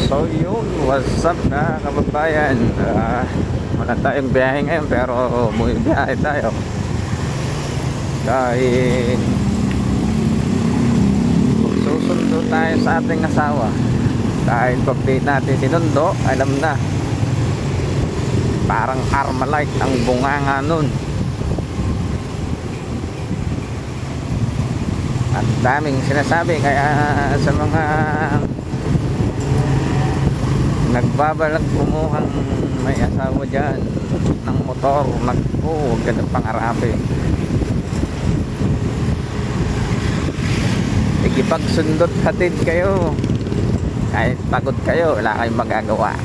So yun, what's up na kababayan? Wala tayong biyahe ngayon pero bumibiyahe tayo dahil susundo tayo sa ating asawa. Dahil pag di natin sinundo, alam na, parang Armalite ang bunganga nun. At daming sinasabi, kaya sa mga nagbabalag kumuhang may asawa dyan ng motor, huwag ganun pangarapin. Ikipagsundot hatid kayo, kahit pagod kayo, wala kayong magagawa.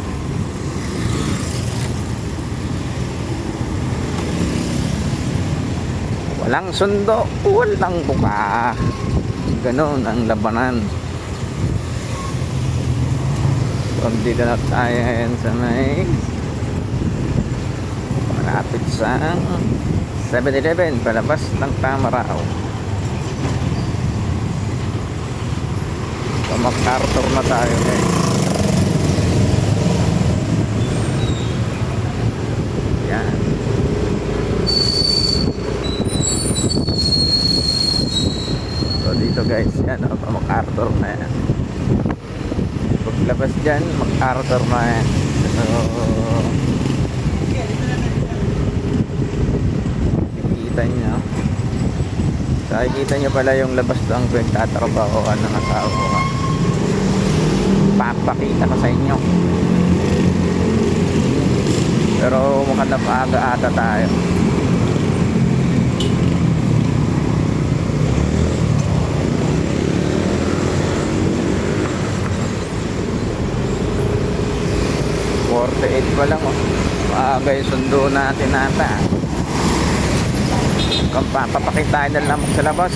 Walang sundo, walang buka. Ganun ang labanan. So, dito na tayo ngayon sa may malapit sa 7-Eleven, palabas ng Tamarao. So, MacArthur na tayo ngayon. Yan. So dito guys, yan o, MacArthur na yan. Paglabas dyan, MacArthur na yan. So nakikita nyo, so nakikita nyo pala yung labas doang pinagtatrabahoan ng asawa ko. Papakita ko sa inyo, pero mukhang napaaga ata tayo. Pa lang oh. Maaga yung sundo natin ata. Kung papapakitain na lamang sa labas.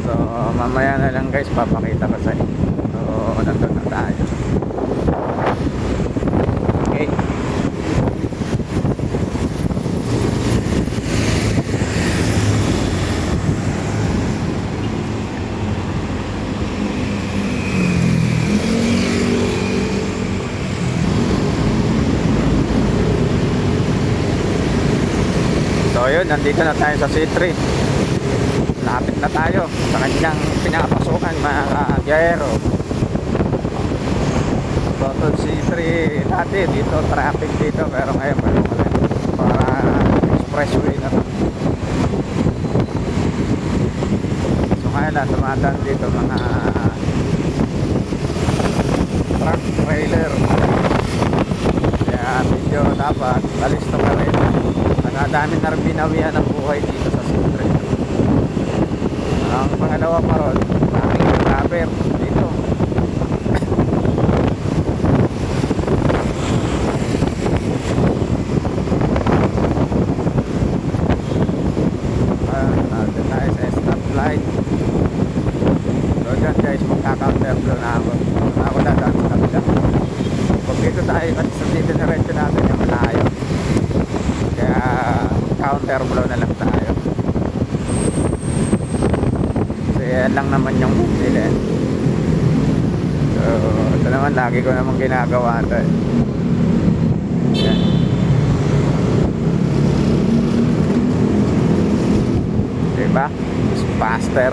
So mamaya na lang guys, papakita ko sa inyo. So nandun na tayo. Okay. So yun, nandito na tayo sa C3. Lapit na tayo sa kanyang pinapasukan, mga ka-gyero. So to C3 dati, dito traffic dito, pero ngayon para expressway na to. So kaya na tumadaan dito mga truck, trailer. Kaya medyo dapat alisto ka rin. Nakadami na rin binawian ang buhay dito sa Sintre. Ang pangalawa pa ron, maraming grabber dito. Nandun tayo sa stoplight. So dyan guys, magka-counter blow na ako. Ako na daan sa kabila. Pag dito tayo, at sa dito na rin natin yung malayo. Kaya counter blow na lang tayo. So yan lang naman yung bumili. So ito naman, lagi ko naman ginagawa ito eh. Yan. Diba? It's faster.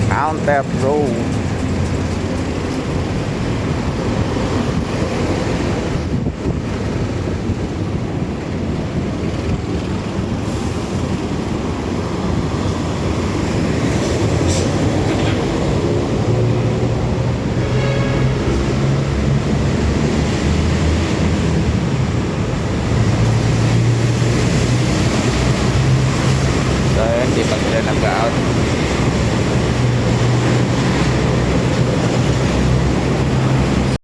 Counter blow.